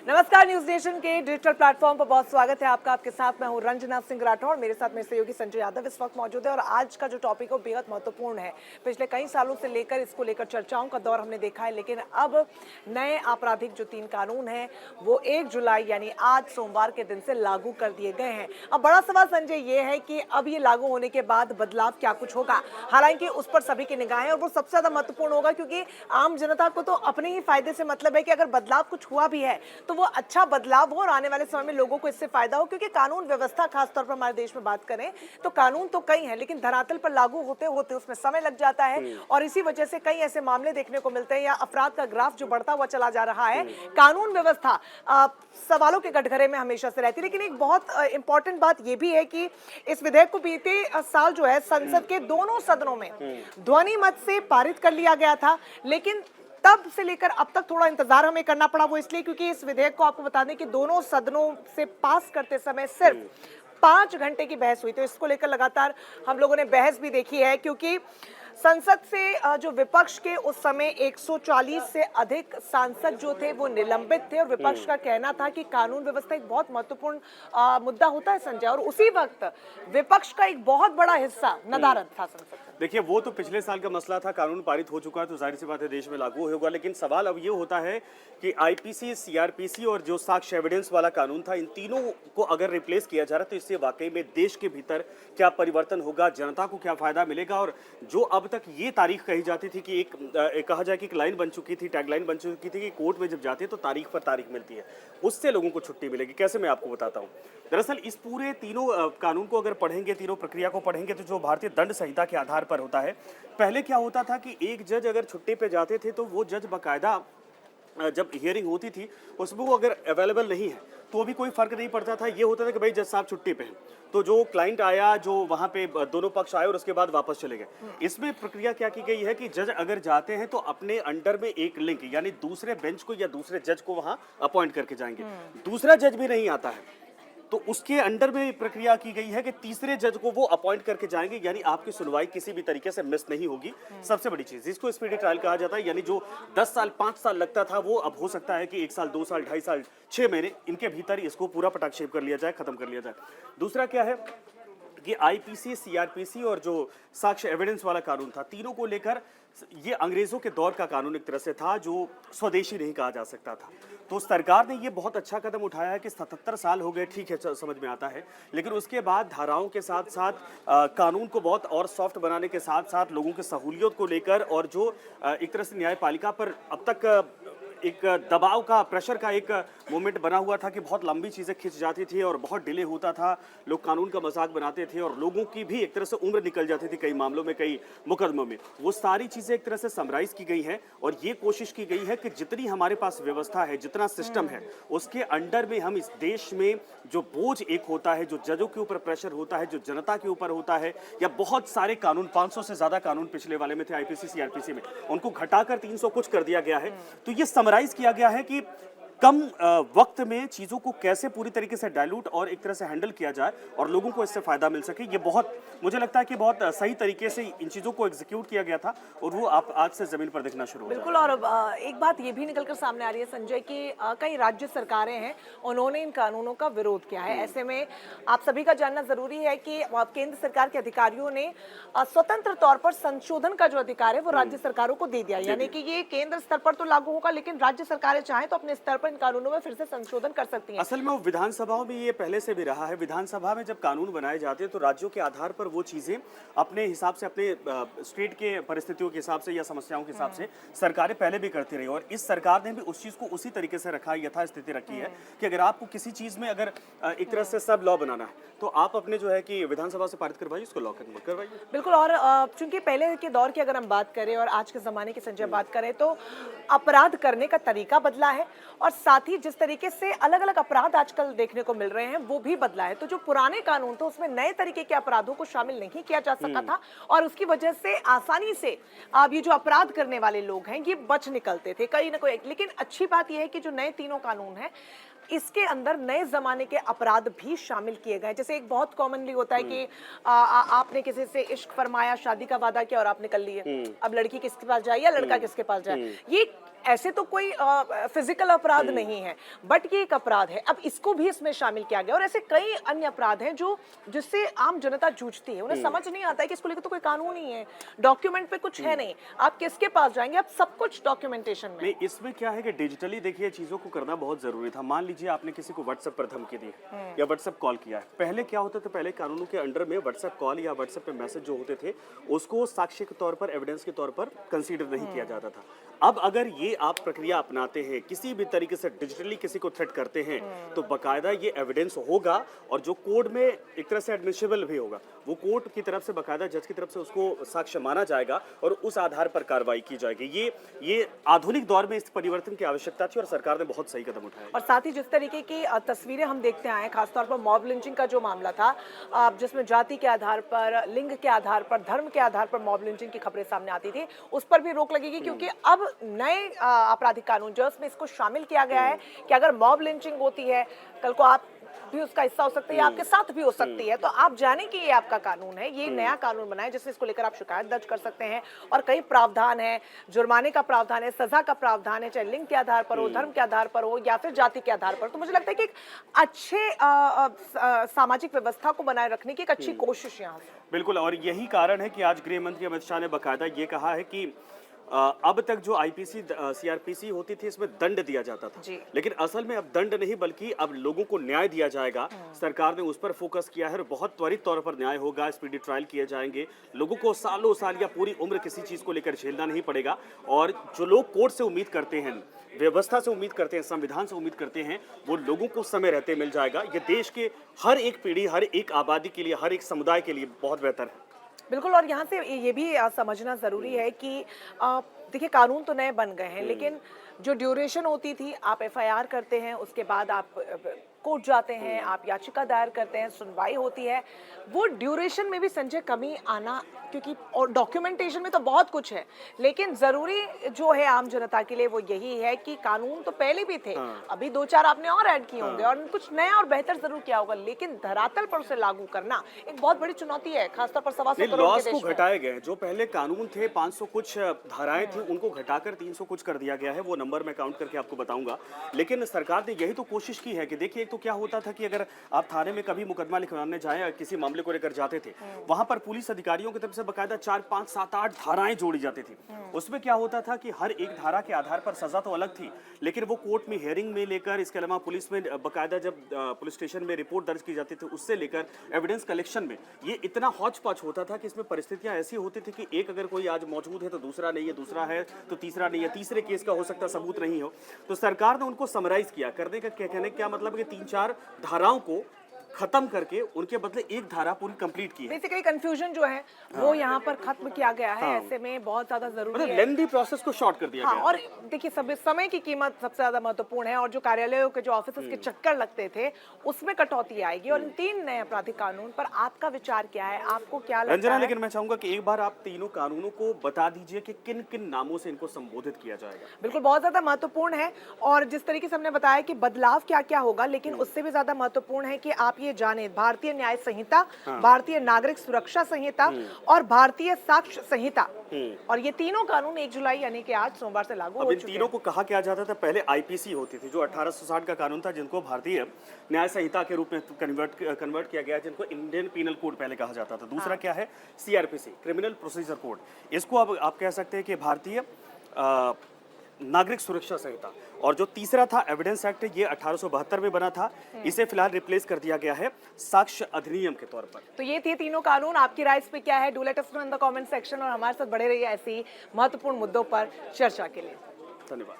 नमस्कार, news nation के digital platform पर बहुत स्वागत है आपका। आपके साथ मैं हूं रंजना सिंह राठौर, मेरे साथ मेरे सहयोगी संजय यादव इस वक्त मौजूद है। और आज का जो टॉपिक है वो बेहद महत्वपूर्ण है। पिछले कई सालों से लेकर इसको लेकर चर्चाओं का दौर हमने देखा है, लेकिन अब नए आपराधिक जो 3 कानून हैं वो 1 जुलाई यानी आज सोमवार के दिन से लागू कर दिए गए हैं। अब बड़ा सवाल संजय ये है कि अब ये लागू होने के बाद बदलाव क्या कुछ होगा। हालांकि उस पर सभी की निगाहें और वो सबसे ज्यादा महत्वपूर्ण होगा, क्योंकि आम जनता को तो अपने ही फायदे से मतलब है कि अगर बदलाव कुछ हुआ भी है तो वो अच्छा बदलाव हो और आने वाले समय में लोगों को इससे फायदा हो। क्योंकि कानून व्यवस्था खासतौर पर हमारे देश में बात करें तो कानून तो कई हैं, लेकिन धरातल पर लागू होते होते उसमें समय लग जाता है। और इसी वजह से कई ऐसे मामले देखने को मिलते हैं या अपराध का ग्राफ जो बढ़ता हुआ चला जा रहा है। कानून व्यवस्था सवालों के कटघरे में हमेशा से रहती है। लेकिन एक बहुत इंपॉर्टेंट बात यह भी है कि इस विधेयक को बीते साल जो है संसद के दोनों सदनों में ध्वनि मत से पारित कर लिया गया था, लेकिन तब से लेकर अब तक थोड़ा इंतजार हमें करना पड़ा। वो इसलिए क्योंकि इस विधेयक को आपको बता दें कि दोनों सदनों से पास करते समय सिर्फ 5 घंटे की बहस हुई। तो इसको लेकर लगातार हम लोगों ने बहस भी देखी है, क्योंकि संसद से जो विपक्ष के उस समय 140 से अधिक सांसद जो थे वो निलंबित थे। और विपक्ष का कहना था कि कानून व्यवस्था एक बहुत महत्वपूर्ण मुद्दा होता है संजय, और उसी वक्त विपक्ष का एक बहुत बड़ा हिस्सा नदारद था संसद। देखिए, वो तो पिछले साल का मसला था, कानून पारित हो चुका है तो जाहिर सी बात है देश में लागू होगा। लेकिन सवाल अब ये होता है कि आईपीसी, सीआरपीसी और जो साक्ष्य एविडेंस वाला कानून था, इन तीनों को अगर रिप्लेस किया जा रहा है तो इससे वाकई में देश के भीतर क्या परिवर्तन होगा, जनता को क्या फायदा मिलेगा। और जो अब तक ये तारीख कही जाती थी कि एक कहा जाए कि एक लाइन बन चुकी थी, टैगलाइन बन चुकी थी कि कोर्ट में जब जाते हैं तो तारीख पर तारीख मिलती है, उससे लोगों को छुट्टी मिलेगी। कैसे, मैं आपको बताता हूँ। दरअसल इस पूरे तीनों कानून को अगर पढ़ेंगे, तीनों प्रक्रिया को पढ़ेंगे तो जो भारतीय दंड संहिता के आधार पर होता है, पहले क्या होता था कि एक जज अगर छुट्टी पे जाते थे तो वो जज बाकायदा जब हियरिंग होती थी उसमें वो अगर अवेलेबल नहीं है तो भी कोई फर्क नहीं पड़ता था। ये होता था कि भाई जज साहब छुट्टी पे हैं, तो जो क्लाइंट आया, जो वहां पे दोनों पक्ष आए और उसके बाद वापस चले गए। इसमें प्रक्रिया क्या की गई है कि जज अगर जाते हैं तो अपने अंडर में एक लिंक यानी दूसरे बेंच को या दूसरे जज को वहां अपॉइंट करके जाएंगे। दूसरा जज भी नहीं आता है तो उसके अंडर में प्रक्रिया की गई है कि तीसरे जज को वो अपॉइंट करके जाएंगे, यानी आपकी सुनवाई किसी भी तरीके से मिस नहीं होगी। सबसे बड़ी चीज, इसको स्पीडी ट्रायल कहा जाता है, यानी जो 10 साल 5 साल लगता था वो अब हो सकता है कि 1 साल 2 साल 2.5 साल 6 महीने इनके भीतर इसको पूरा पटाक्षेप कर लिया जाए, खत्म कर लिया जाए। दूसरा क्या है कि आईपीसी, सीआरपीसी और जो साक्ष्य एविडेंस वाला कानून था, तीनों को लेकर ये अंग्रेजों के दौर का कानून एक तरह से था जो स्वदेशी नहीं कहा जा सकता था। तो सरकार ने ये बहुत अच्छा कदम उठाया है कि 77 साल हो गए, ठीक है, समझ में आता है। लेकिन उसके बाद धाराओं के साथ साथ कानून को बहुत और सॉफ्ट बनाने के साथ साथ लोगों की सहूलियत को लेकर और जो एक तरह से न्यायपालिका पर अब तक एक दबाव का, प्रेशर का एक मोमेंट बना हुआ था कि बहुत लंबी चीज़ें खिंच जाती थी और बहुत डिले होता था, लोग कानून का मजाक बनाते थे और लोगों की भी एक तरह से उम्र निकल जाती थी कई मामलों में, कई मुकदमों में। वो सारी चीज़ें एक तरह से समराइज की गई हैं और ये कोशिश की गई है कि जितनी हमारे पास व्यवस्था है, जितना सिस्टम है, उसके अंडर में हम इस देश में जो बोझ एक होता है, जो जजों के ऊपर प्रेशर होता है, जो जनता के ऊपर होता है, या बहुत सारे कानून, 500 से ज़्यादा कानून पिछले वाले में थे आईपीसी, सीआरपीसी में, उनको घटाकर 300 कुछ कर दिया गया है। तो ये समराइज किया गया है कि कम वक्त में चीज़ों को कैसे पूरी तरीके से डाइल्यूट और एक तरह से हैंडल किया जाए और लोगों को इससे फायदा मिल सके। ये बहुत, मुझे लगता है कि बहुत सही तरीके से इन चीज़ों को एग्जीक्यूट किया गया था और वो आप आज से जमीन पर देखना शुरू हो बिल्कुल। और एक बात ये भी निकलकर सामने आ रही है संजय कि कई राज्य सरकारें हैं, उन्होंने इन कानूनों का विरोध किया है। ऐसे में आप सभी का जानना जरूरी है कि केंद्र सरकार के अधिकारियों ने स्वतंत्र तौर पर संशोधन का जो अधिकार है वो राज्य सरकारों को दे दिया, यानी कि ये केंद्र स्तर पर तो लागू होगा, लेकिन राज्य सरकारें चाहें तो अपने स्तर पर इन कानूनों में फिर से संशोधन कर सकती हैं। असल में विधानसभाओं में ये पहले से भी रहा है। विधानसभा में जब कानून बनाए जाते हैं तो राज्यों के आधार पर वो चीजें अपने हिसाब से, अपने स्टेट के परिस्थितियों के हिसाब से या समस्याओं के हिसाब से सरकारें पहले भी करती रही और इस सरकार ने भी उस चीज को उसी तरीके से रखा, यथास्थिति रखी है कि अगर आपको किसी चीज में अगर एक तरह से सब लॉ बनाना है तो आप अपने जो है कि विधानसभा से पारित करवाइए, उसको लॉ करवाइए। बिल्कुल। और चूंकि पहले के दौर की अगर हम बात करें और आज के जमाने की संजय बात करें तो अपराध करने का तरीका बदला है और साथ ही जिस तरीके से अलग अलग अपराध आजकल देखने को मिल रहे हैं वो भी बदला है। तो जो पुराने कानून थे उसमें नए तरीके के अपराधों को शामिल नहीं किया जा सका था और उसकी वजह से आसानी से अब ये जो अपराध करने वाले लोग हैं ये बच निकलते थे कहीं ना कोई। लेकिन अच्छी बात यह है कि जो नए तीनों कानून हैं इसके अंदर नए जमाने के अपराध भी शामिल किए गए। जैसे एक बहुत कॉमनली होता है कि आपने किसी से इश्क फरमाया, शादी का वादा किया और आपने कर लिए, अब लड़की किसके पास जाए या लड़का किसके पास जाए, ये ऐसे तो कोई फिजिकल अपराध नहीं है, बट ये एक अपराध है। अब इसको भी इसमें शामिल किया गया और ऐसे कई अन्य अपराध हैं जो जिससे आम जनता जूझती है। उन्हें समझ नहीं आता है कि इसको लेकर तो कोई कानून ही है, डॉक्यूमेंट पे कुछ है नहीं, आप किसके पास जाएंगे, आप सब कुछ डॉक्यूमेंटेशन में। नहीं, इसमें क्या है कि डिजिटली देखिए चीजों को करना बहुत जरूरी था। मान लीजिए आपने किसी को व्हाट्सएप पर धमकी दी या व्हाट्सएप कॉल किया है। पहले क्या होता था, पहले कानूनों के अंडर में व्हाट्सएप कॉल या व्हाट्सएप पे मैसेज जो होते थे उसको साक्ष्य के तौर पर, एविडेंस के तौर पर कंसीडर नहीं किया जाता था। अब अगर ये आप प्रक्रिया अपनाते हैं, किसी भी तरीके से डिजिटली किसी को थ्रेट करते हैं, तो बाकायदा ये एविडेंस होगा और जो कोर्ट में एक तरह से एडमिसिबल भी होगा, वो कोर्ट की तरफ से बाकायदा जज की तरफ से उसको साक्ष्य माना जाएगा और उस आधार पर कार्रवाई की जाएगी। ये आधुनिक दौर में इस परिवर्तन की आवश्यकता थी और सरकार ने बहुत सही कदम उठाया। और साथ ही जिस तरीके की तस्वीरें हम देखते आए, खासतौर पर मॉब लिंचिंग का जो मामला था, जिसमें जाति के आधार पर, लिंग के आधार पर, धर्म के आधार पर मॉब लिंचिंग की खबरें सामने आती थी, उस पर भी रोक लगेगी क्योंकि अब नए आपराधिक कानून जो उसमें इसको शामिल किया गया है कि अगर मॉब लिंचिंग होती है, कल को आप भी उसका हिस्सा हो सकते हैं या आपके साथ भी हो सकती है, तो आप जाने कि ये आपका कानून है, ये नया कानून बना है जिससे इसको लेकर आप शिकायत दर्ज कर सकते हैं। और कई प्रावधान है, जुर्माने का प्रावधान है, सजा का प्रावधान है, चाहे लिंग के आधार पर हो, धर्म के आधार पर हो या फिर जाति के आधार पर। तो मुझे लगता है कि एक अच्छे सामाजिक व्यवस्था को बनाए रखने की एक अच्छी कोशिश यहाँ से। बिल्कुल, और यही कारण है कि आज गृह मंत्री अमित शाह ने बाकायदा ये कहा है कि अब तक जो आईपीसी सीआरपीसी होती थी इसमें दंड दिया जाता था, लेकिन असल में अब दंड नहीं बल्कि अब लोगों को न्याय दिया जाएगा। सरकार ने उस पर फोकस किया है और बहुत त्वरित तौर पर न्याय होगा, स्पीडी ट्रायल किए जाएंगे, लोगों को सालों साल या पूरी उम्र किसी चीज को लेकर झेलना नहीं पड़ेगा। और जो लोग कोर्ट से उम्मीद करते हैं, व्यवस्था से उम्मीद करते हैं, संविधान से उम्मीद करते हैं, वो लोगों को समय रहते मिल जाएगा। ये देश के हर एक पीढ़ी, हर एक आबादी के लिए, हर एक समुदाय के लिए बहुत बेहतर है। बिल्कुल, और यहाँ से ये भी समझना ज़रूरी है कि देखिए कानून तो नए बन गए हैं, लेकिन जो ड्यूरेशन होती थी, आप एफआईआर करते हैं, उसके बाद आप कोर्ट जाते हैं, आप याचिका दायर करते हैं, सुनवाई होती है, वो ड्यूरेशन में भी संजय कमी आना, क्योंकि और डॉक्यूमेंटेशन में तो बहुत कुछ है, लेकिन ज़रूरी जो है आम जनता के लिए वो यही है कि कानून तो पहले भी थे, अभी 2-4 आपने और ऐड किए होंगे और कुछ नया और बेहतर जरूर किया होगा, लेकिन धरातल पर उसे लागू करना एक बहुत बड़ी चुनौती है, खासतौर पर 125 करोड़ के देश को में। घटाए गए, जो पहले कानून थे 500 कुछ धाराएं थी, उनको घटाकर 300 कुछ कर दिया गया है। वो नंबर मैं काउंट करके आपको बताऊंगा, लेकिन सरकार ने यही तो कोशिश की है कि देखिए, एक तो क्या होता था कि अगर आप थाने में कभी मुकदमा लिखवाने जाए या किसी मामले को लेकर जाते थे, वहां पर पुलिस अधिकारियों की तरफ से बाकायदा 4, 5, 7, 8 धाराएं जोड़ी जाती थी। उसमें क्या होता था कि हर एक धारा के आधार पर सजा तो अलग थी, लेकिन वो कोर्ट में हियरिंग में लेकर, इसके अलावा पुलिस में बाकायदा जब पुलिस स्टेशन में रिपोर्ट दर्ज की जाती थी, उससे लेकर एविडेंस कलेक्शन में ये इतना हौच पौच होता था कि इसमें परिस्थितियां ऐसी होती थी कि एक अगर कोई आज मौजूद है तो दूसरा नहीं है, दूसरा है तो तीसरा नहीं है, तीसरे केस का हो सकता सबूत नहीं हो। तो सरकार ने उनको समराइज किया, करने का कहने क्या मतलब है कि 3-4 धाराओं को खत्म करके उनके बदले एक धारा पूरी कंप्लीट की है। बेसिकली कंफ्यूजन जो है वो यहाँ पर खत्म किया गया है। ऐसे में बहुत ज्यादा जरूरी है, लेंथी प्रोसेस को शॉर्ट कर दिया गया। और देखिए समय की कीमत सबसे ज्यादा महत्वपूर्ण है, और जो कार्यालयों के जो ऑफिस के चक्कर लगते थे उसमें कटौती आएगी। और इन 3 नए आपराधिक कानून पर आपका विचार क्या है, आपको क्या लगता रंजना, है? लेकिन मैं चाहूंगा कि एक बार आप तीनों कानूनों को बता दीजिए कि किन किन नामों से इनको संबोधित किया जाएगा। बिल्कुल, बहुत ज्यादा महत्वपूर्ण है, और जिस तरीके से हमने बताया कि बदलाव क्या क्या होगा, लेकिन उससे भी ज्यादा महत्वपूर्ण है कि आप ये जाने भारतीय न्याय संहिता, भारतीय नागरिक सुरक्षा संहिता और भारतीय साक्ष्य संहिता, और ये तीनों कानून 1 जुलाई यानी कि आज सोमवार से लागू हो चुके हैं। इन तीनों को कहा क्या जाता था, पहले आईपीसी होती थी जो 1860 का कानून था, जिनको भारतीय न्याय संहिता के रूप में कन्वर्ट किया गया, जिनको इंडियन पीनल कोड पहले कहा जाता था। दूसरा क्या है, सीआरपीसी, क्रिमिनल प्रोसीजर कोड, इसको अब आप कह सकते हैं कि भारतीय नागरिक सुरक्षा संहिता। और जो तीसरा था एविडेंस एक्ट, ये 1872 में बना था, इसे फिलहाल रिप्लेस कर दिया गया है साक्ष्य अधिनियम के तौर पर। तो ये थे तीनों कानून, आपकी राय इस पे क्या है? Do let us know in the comment section, और हमारे साथ बड़े रहिए ऐसी महत्वपूर्ण मुद्दों पर चर्चा के लिए। धन्यवाद।